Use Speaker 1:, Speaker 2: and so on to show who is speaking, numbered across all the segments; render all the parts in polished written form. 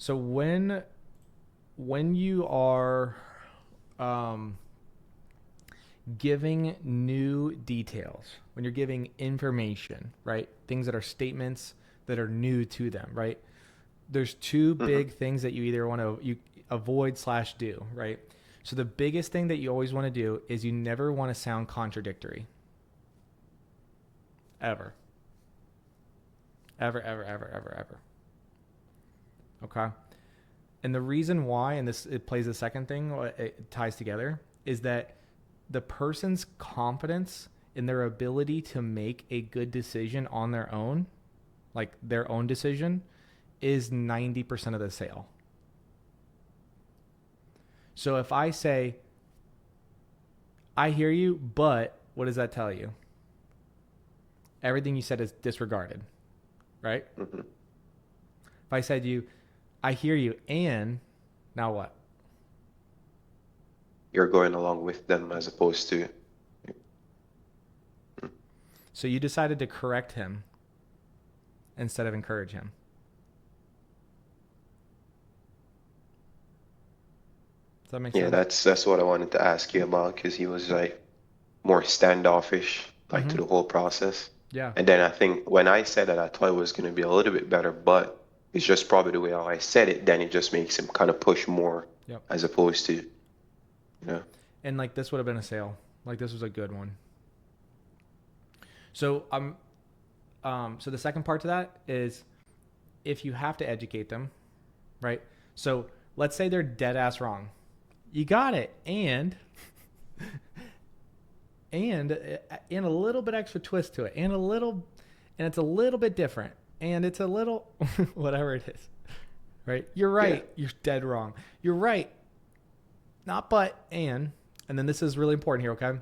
Speaker 1: So when you are um, giving new details, when you're giving information, right? Things that are statements that are new to them, right? There's two
Speaker 2: Hmm.
Speaker 1: big things that you either want to you avoid slash do, right? So the biggest thing that you always want to do is you never want to sound contradictory, ever, ever, ever, ever, ever, ever. Okay. And the reason why, and this it plays the second thing, it ties together, is that the person's confidence in their ability to make a good decision on their own, like their own decision, is 90% of the sale. So if I say, I hear you, but what does that tell you? Everything you said is disregarded, right?
Speaker 2: Hmm.
Speaker 1: If I said to you, I hear you, and now what?
Speaker 2: You're going along with them as opposed to.
Speaker 1: So you decided to correct him instead of encourage him. Does that make
Speaker 2: Yeah,
Speaker 1: sense?
Speaker 2: that's what I wanted to ask you about because he was like more standoffish like to
Speaker 1: Mm-hmm.
Speaker 2: the whole process.
Speaker 1: Yeah.
Speaker 2: And then I think when I said that I thought it was going to be a little bit better, but it's just probably the way how I said it, then it just makes him kind of push more
Speaker 1: Yep.
Speaker 2: as opposed to, you know.
Speaker 1: And like this would have been a sale. Like this was a good one. So so the second part to that is if you have to educate them, right? So let's say they're dead ass wrong. You got it. And and a little bit extra twist to it. And it's a little bit different. And it's a little whatever it is. Right? You're
Speaker 2: Yeah.
Speaker 1: right. You're dead wrong. You're right. Not but and then this is really important here, okay?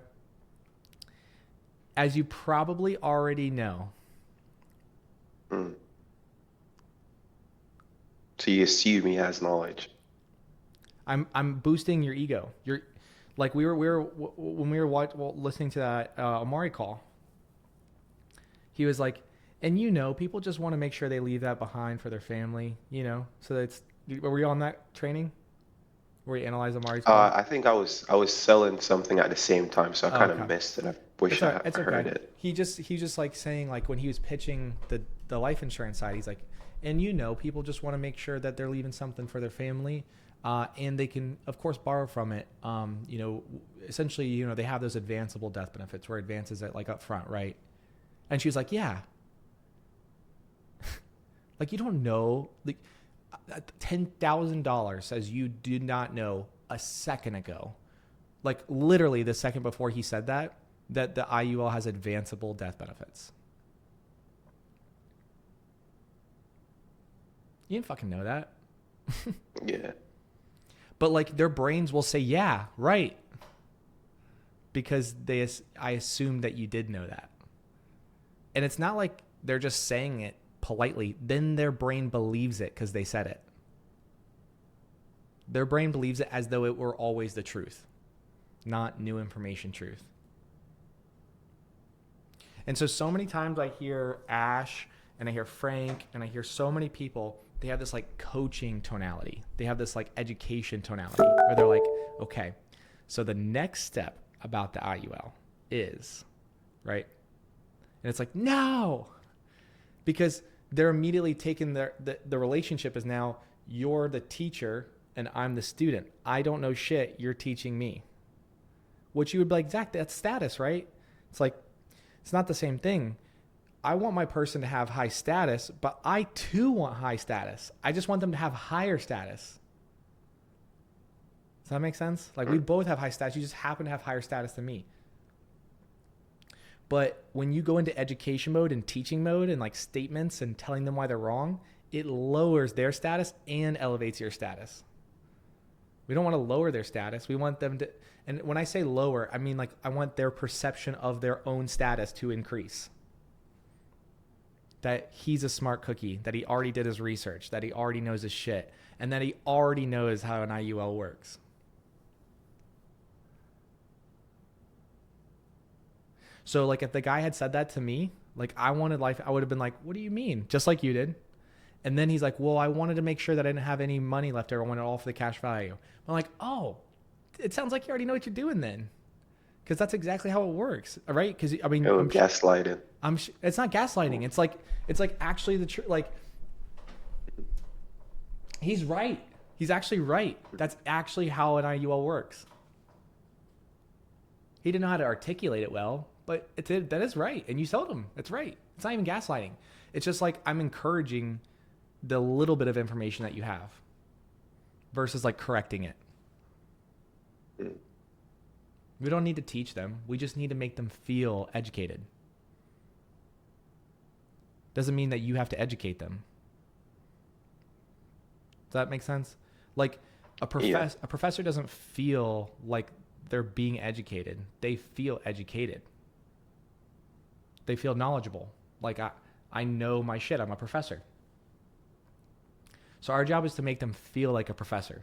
Speaker 1: As you probably already know,
Speaker 2: Mm. So you assume he has knowledge.
Speaker 1: I'm boosting your ego. You're like we were when we were listening to that Amari call. He was like, and people just want to make sure they leave that behind for their family. So that's were we on that training where we analyze Amari's call?
Speaker 2: I think I was selling something at the same time, so I
Speaker 1: Oh,
Speaker 2: kind of
Speaker 1: okay.
Speaker 2: missed it. I wish I
Speaker 1: It's
Speaker 2: heard
Speaker 1: okay.
Speaker 2: it.
Speaker 1: He's just like saying like when he was pitching the life insurance side, he's like, and people just want to make sure that they're leaving something for their family, and they can of course borrow from it. Essentially, they have those advanceable death benefits where advances it like up front, right? And she was like, yeah, like you don't know, like $10,000 says you did not know a second ago, like literally the second before he said that the IUL has advanceable death benefits. You didn't fucking know that.
Speaker 2: Yeah.
Speaker 1: But like their brains will say, yeah, right. Because I assume that you did know that. And it's not like they're just saying it politely. Then their brain believes it because they said it. Their brain believes it as though it were always the truth, not new information truth. And so many times I hear Ash and I hear Frank and I hear so many people, they have this like coaching tonality. They have this like education tonality where they're like, okay, so the next step about the IUL is, right? And it's like, no, because they're immediately taking the relationship is now you're the teacher and I'm the student. I don't know shit. You're teaching me. Which you would be like, Zach, that's status, right? It's like, it's not the same thing. I want my person to have high status, but I too want high status. I just want them to have higher status. Does that make sense? Like we
Speaker 2: Mm.
Speaker 1: both have high status. You just happen to have higher status than me. But when you go into education mode and teaching mode and like statements and telling them why they're wrong, it lowers their status and elevates your status. We don't want to lower their status. We want them to, and when I say lower, I mean like I want their perception of their own status to increase. That he's a smart cookie, that he already did his research, that he already knows his shit, and that he already knows how an IUL works. So like if the guy had said that to me, like I wanted life, I would have been like, what do you mean? Just like you did. And then he's like, well, I wanted to make sure that I didn't have any money left over. I wanted it all for the cash value. I'm like, oh, it sounds like you already know what you're doing then. Because that's exactly how it works. All right. Because I mean,
Speaker 2: Oh, gaslighting.
Speaker 1: it's not gaslighting. It's like actually the truth. Like he's right. He's actually right. That's actually how an IUL works. He didn't know how to articulate it well, but that is right. And you told him it's right. It's not even gaslighting. It's just like I'm encouraging the little bit of information that you have versus like correcting it. We don't need to teach them. We just need to make them feel educated. Doesn't mean that you have to educate them. Does that make sense? Like a professor doesn't feel like they're being educated. They feel educated. They feel knowledgeable. Like I know my shit. I'm a professor. So our job is to make them feel like a professor.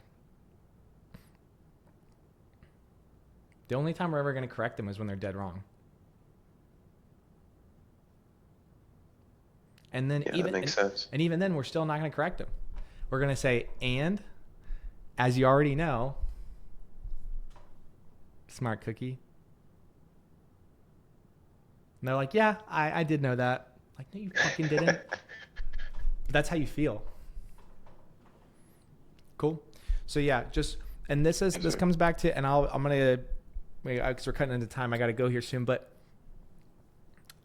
Speaker 1: The only time we're ever going to correct them is when they're dead wrong. And then
Speaker 2: that makes sense.
Speaker 1: And even then, we're still not going to correct them. We're going to say, and as you already know, smart cookie. And they're like, yeah, I did know that. Like, no, you fucking didn't. But that's how you feel. Cool. So yeah, and this comes back to, and I'm gonna, because we're cutting into time, I got to go here soon, but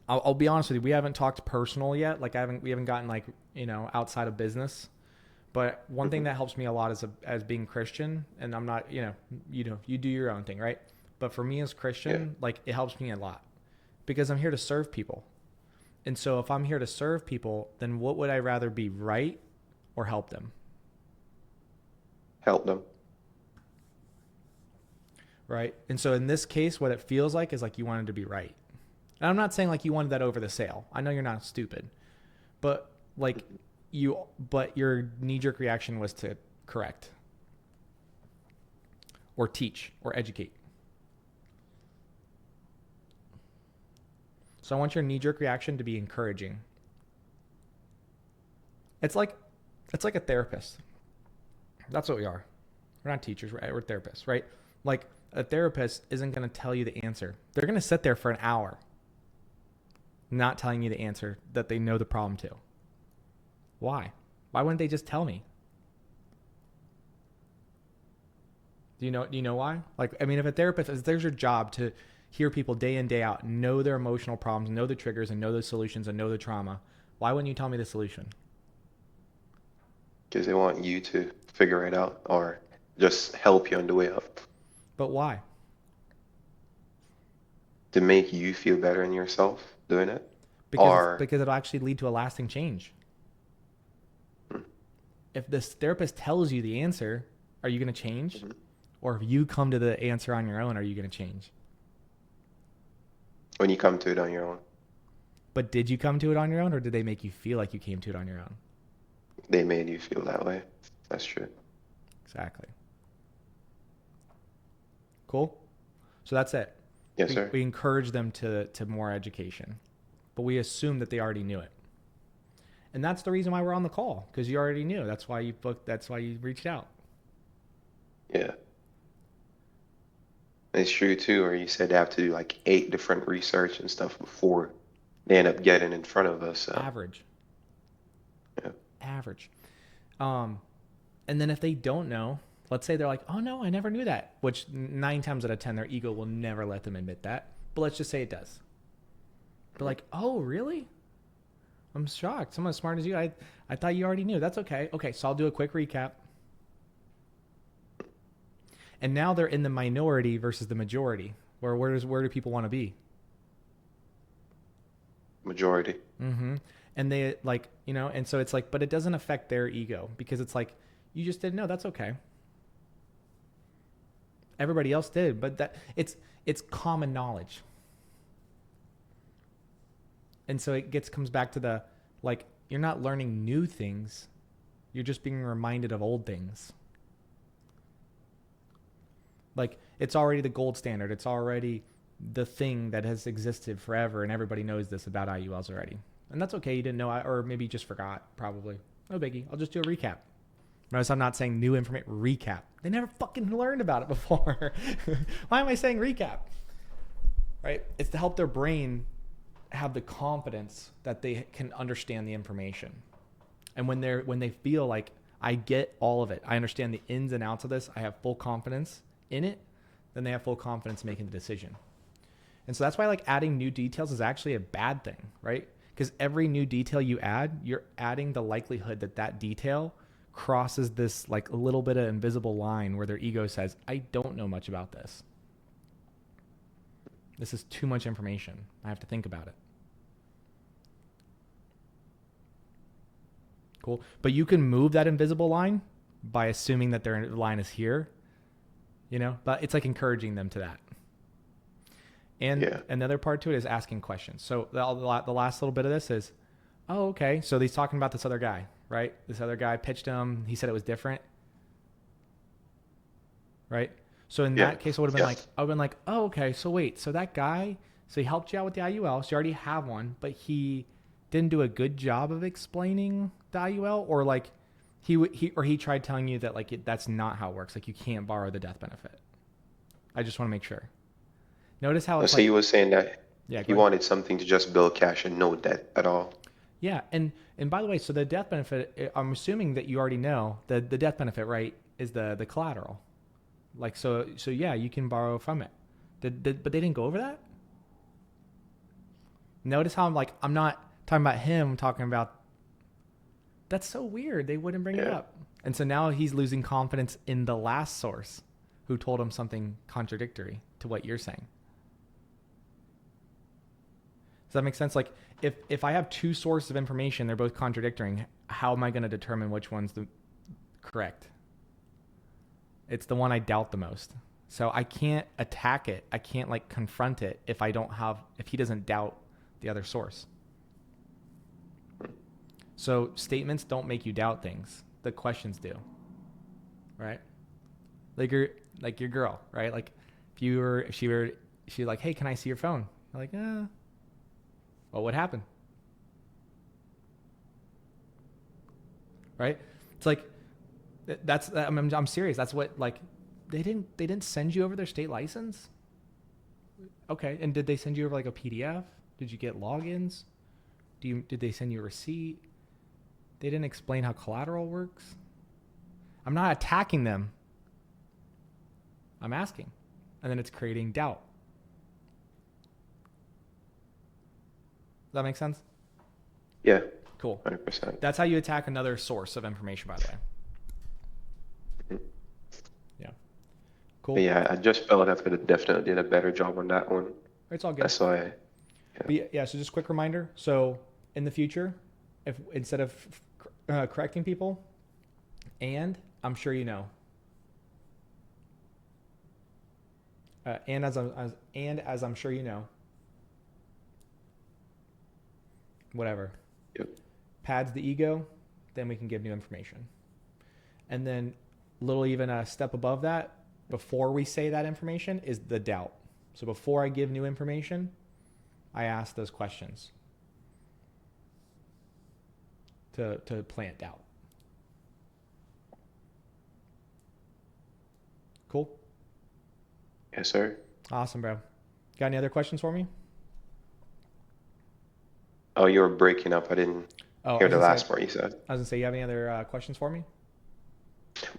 Speaker 1: I'll be honest with you, we haven't talked personal yet. Like we haven't gotten like, outside of business. But one thing that helps me a lot as being Christian, and I'm not, you do your own thing, right? But for me as Christian, like it helps me a lot because I'm here to serve people. And so if I'm here to serve people, then what would I rather be, right or help them?
Speaker 2: Help them.
Speaker 1: Right. And so in this case, what it feels like is like you wanted to be right. And I'm not saying like you wanted that over the sale. I know you're not stupid, but your knee-jerk reaction was to correct or teach or educate. So I want your knee-jerk reaction to be encouraging. It's like a therapist. That's what we are. We're not teachers, right? We're therapists, right? Like a therapist isn't going to tell you the answer. They're going to sit there for an hour not telling you the answer that they know the problem to. Why? Why wouldn't they just tell me? Do you know why? Like, I mean, if a therapist, if there's your job to hear people day in, day out, know their emotional problems, know the triggers and know the solutions and know the trauma, why wouldn't you tell me the solution?
Speaker 2: Because they want you to figure it out or just help you on the way up.
Speaker 1: But why?
Speaker 2: To make you feel better in yourself doing it?
Speaker 1: Because it'll actually lead to a lasting change. If this therapist tells you the answer, are you going to change? Mm-hmm. Or if you come to the answer on your own, are you going to change?
Speaker 2: When you come to it on your own.
Speaker 1: But did you come to it on your own, or did they make you feel like you came to it on your own?
Speaker 2: They made you feel that way. That's true.
Speaker 1: Exactly. Cool? So that's it.
Speaker 2: Yes, sir.
Speaker 1: We encourage them to more education, but we assume that they already knew it. And that's the reason why we're on the call, because you already knew. That's why you booked. That's why you reached out.
Speaker 2: Yeah. It's true, too, where you said they have to do like 8 different research and stuff before they end up getting in front of us. So.
Speaker 1: Average.
Speaker 2: Yeah.
Speaker 1: Average. And then if they don't know, let's say they're like, oh, no, I never knew that, which 9 times out of 10, their ego will never let them admit that. But let's just say it does. They're like, oh, really? I'm shocked. Someone as smart as you, I thought you already knew. That's okay. Okay, so I'll do a quick recap. And now they're in the minority versus the majority. Where do people want to be?
Speaker 2: Majority.
Speaker 1: Mm-hmm. And they like, and so it's like, but it doesn't affect their ego because it's like, you just didn't know. That's okay. Everybody else did, but it's common knowledge. And so it comes back to the, like, you're not learning new things. You're just being reminded of old things. Like, it's already the gold standard. It's already the thing that has existed forever, and everybody knows this about IULs already. And that's okay. You didn't know, or maybe you just forgot, probably. No biggie. I'll just do a recap. Notice I'm not saying new information. Recap. They never fucking learned about it before. Why am I saying recap? Right? It's to help their brain have the confidence that they can understand the information. And when they feel like I get all of it, I understand the ins and outs of this, I have full confidence in it, then they have full confidence making the decision. And so that's why like adding new details is actually a bad thing, right? Because every new detail you add, you're adding the likelihood that that detail crosses this like a little bit of invisible line where their ego says, I don't know much about this. This is too much information. I have to think about it. Cool. But you can move that invisible line by assuming that their line is here, you know, but it's like encouraging them to that. And another part to it is asking questions. So the last little bit of this is, oh, okay. So he's talking about this other guy, right? This other guy pitched him. He said it was different, right? So in that case, I would have been like, oh, okay. So wait, so that guy, so he helped you out with the IUL. So you already have one, but he didn't do a good job of explaining the IUL, or like he tried telling you that like that's not how it works. Like you can't borrow the death benefit. I just want to make sure. Notice how it's
Speaker 2: So
Speaker 1: like,
Speaker 2: he was saying that he
Speaker 1: go ahead.
Speaker 2: wanted something to just build cash and no debt at all.
Speaker 1: Yeah, and by the way, so the death benefit, I'm assuming that you already know that the death benefit, right, is the collateral. Like so yeah, you can borrow from it. But they didn't go over that. Notice how I'm not talking about him, I'm talking about. That's so weird. They wouldn't bring it up, and so now he's losing confidence in the last source, who told him something contradictory to what you're saying. Does that make sense? Like if I have two sources of information, they're both contradicting, how am I going to determine which one's the correct? It's the one I doubt the most. So I can't attack it. I can't like confront it if he doesn't doubt the other source. So statements don't make you doubt things. The questions do. Right? Like your girl, right? Like if she's like, hey, can I see your phone? I'm like, well, what happened? Right? It's like I'm serious. That's what like they didn't send you over their state license. Okay, and did they send you over like a PDF? Did you get logins? Did they send you a receipt? They didn't explain how collateral works. I'm not attacking them. I'm asking, and then it's creating doubt. Does that make sense?
Speaker 2: Yeah.
Speaker 1: Cool.
Speaker 2: 100%.
Speaker 1: That's how you attack another source of information, by the way.
Speaker 2: Mm-hmm.
Speaker 1: Yeah. Cool.
Speaker 2: But yeah, I just felt like I could have definitely did a better job on that one.
Speaker 1: It's all good.
Speaker 2: That's why.
Speaker 1: But yeah, so just a quick reminder. So in the future, if instead of correcting people, and I'm sure you know, and as I'm sure you know, whatever.
Speaker 2: Yep.
Speaker 1: Pads the ego, then we can give new information. And then even a step above that, before we say that information, is the doubt. So before I give new information, I ask those questions to plant doubt. Cool?
Speaker 2: Yes, sir.
Speaker 1: Awesome, bro. Got any other questions for me?
Speaker 2: Oh, you were breaking up. I didn't hear the last part you said.
Speaker 1: I was going to say, you have any other questions for me?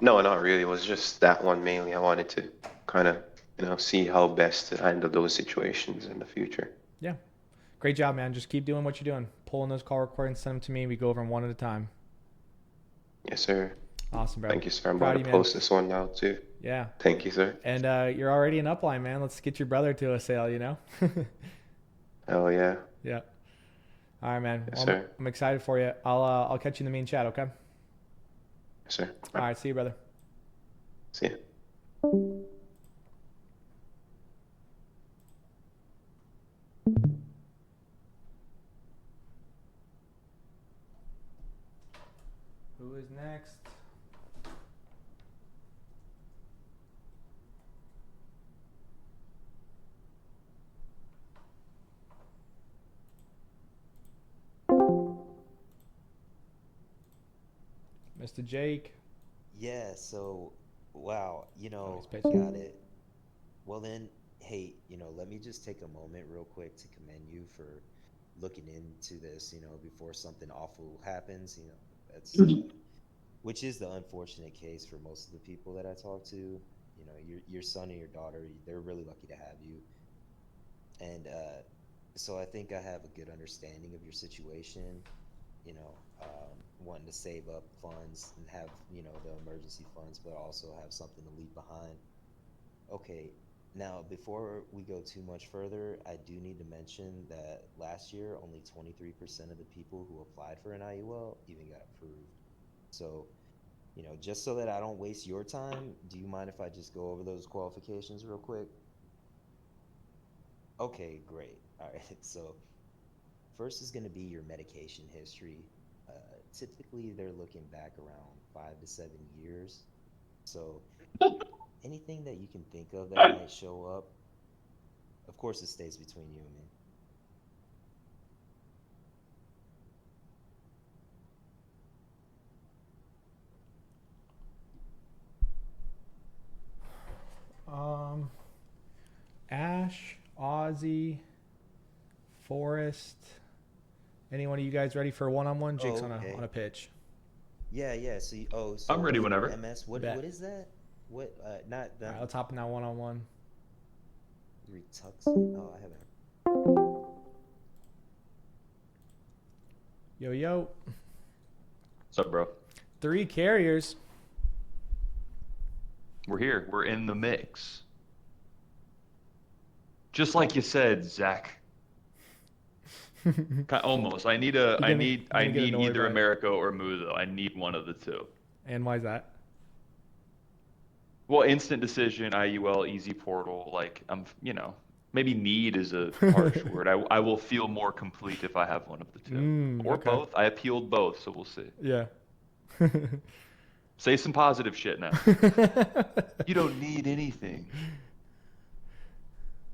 Speaker 2: No, not really. It was just that one mainly. I wanted to kind of, see how best to handle those situations in the future.
Speaker 1: Yeah. Great job, man. Just keep doing what you're doing. Pulling those call recordings, send them to me. We go over them one at a time.
Speaker 2: Yes, sir.
Speaker 1: Awesome, bro.
Speaker 2: Thank you, sir. I'm about to post this one now, too.
Speaker 1: Yeah.
Speaker 2: Thank you, sir.
Speaker 1: And you're already an upline, man. Let's get your brother to a sale,
Speaker 2: Oh, yeah.
Speaker 1: Yeah. All right, man.
Speaker 2: Yes, sir.
Speaker 1: I'm excited for you. I'll catch you in the main chat, okay?
Speaker 2: Yes, sir.
Speaker 1: All right. See you, brother.
Speaker 2: See you.
Speaker 1: Who is next? Mr. Jake.
Speaker 3: Yeah, so wow,
Speaker 1: Oh, he's
Speaker 3: got
Speaker 1: pitching.
Speaker 3: it. Well then, hey, let me just take a moment real quick to commend you for looking into this, before something awful happens, that's which is the unfortunate case for most of the people that I talk to. Your son and your daughter, they're really lucky to have you. And so I think I have a good understanding of your situation, wanting to save up funds and have, the emergency funds, but also have something to leave behind. Okay, now before we go too much further, I do need to mention that last year only 23% of the people who applied for an IUL even got approved. So, just so that I don't waste your time, do you mind if I just go over those qualifications real quick? Okay, great. All right. So, first is going to be your medication history. Typically, they're looking back around 5 to 7 years. So, anything that you can think of that might show up, of course, it stays between you and me.
Speaker 1: Um, Ash, Ozzy, Forrest. Any one of you guys ready for a one-on-one? Jake's
Speaker 3: Oh,
Speaker 1: on a
Speaker 3: okay.
Speaker 1: pitch.
Speaker 3: Yeah, yeah. So,
Speaker 4: I'm
Speaker 3: so
Speaker 4: ready whenever.
Speaker 3: MS, what
Speaker 1: Bet.
Speaker 3: is that? What? Not
Speaker 1: All
Speaker 3: that
Speaker 1: right, let's hop in that one-on-one.
Speaker 3: Retuxan. Oh, I haven't.
Speaker 1: Yo, yo.
Speaker 4: What's up, bro?
Speaker 1: 3 carriers.
Speaker 4: We're here. We're in the mix. Just like you said, Zach. Almost. I need a.
Speaker 1: You're
Speaker 4: I
Speaker 1: gonna,
Speaker 4: need.
Speaker 1: you're
Speaker 4: I
Speaker 1: gonna get
Speaker 4: need
Speaker 1: annoyed
Speaker 4: either
Speaker 1: by it.
Speaker 4: America or Muzo. I need one of the two.
Speaker 1: And why is that?
Speaker 4: Well, instant decision, IUL, easy portal. Like maybe need is a harsh word. I will feel more complete if I have one of the two, or
Speaker 1: Okay.
Speaker 4: both. I appealed both, so we'll see.
Speaker 1: Yeah.
Speaker 4: Say some positive shit now. You don't need anything.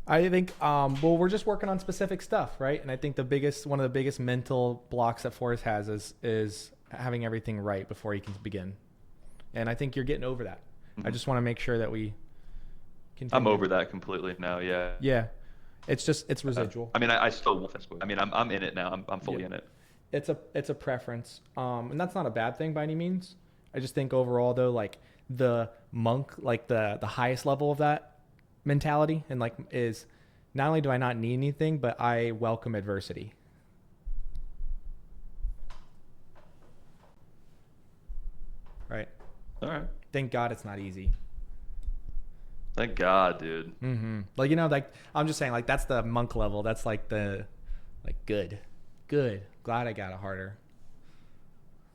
Speaker 1: I think well we're just working on specific stuff, right? And I think one of the biggest mental blocks that Forrest has is having everything right before he can begin. And I think you're getting over that. I
Speaker 4: Mhm.
Speaker 1: just want to make sure that we
Speaker 4: I'm
Speaker 1: continue.
Speaker 4: over that completely now. Yeah.
Speaker 1: Yeah. It's residual.
Speaker 4: I mean, I still want this. I mean, I'm in it now. I'm
Speaker 1: Yeah.
Speaker 4: fully in it.
Speaker 1: It's a preference. And that's not a bad thing by any means. I just think overall though, like the monk, like the highest level of that mentality and like is not only do I not need anything, but I welcome adversity. Right.
Speaker 4: All right.
Speaker 1: Thank God it's not easy.
Speaker 4: Thank God, dude.
Speaker 1: Like like I'm just saying, like that's the monk level. That's like the like good. Glad I got it harder.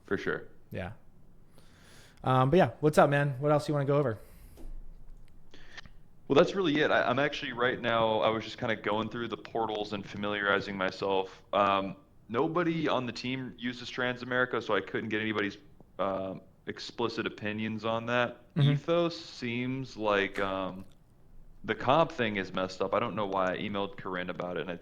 Speaker 4: For sure.
Speaker 1: Yeah. But yeah, what's up, man? What else you want to go over?
Speaker 4: Well, that's really it. I'm actually right now, I was just kind of going through the portals and familiarizing myself. Nobody on the team uses Transamerica, so I couldn't get anybody's explicit opinions on that.
Speaker 1: Mm-hmm.
Speaker 4: Ethos seems like the comp thing is messed up. I don't know why. I emailed Corinne about it and I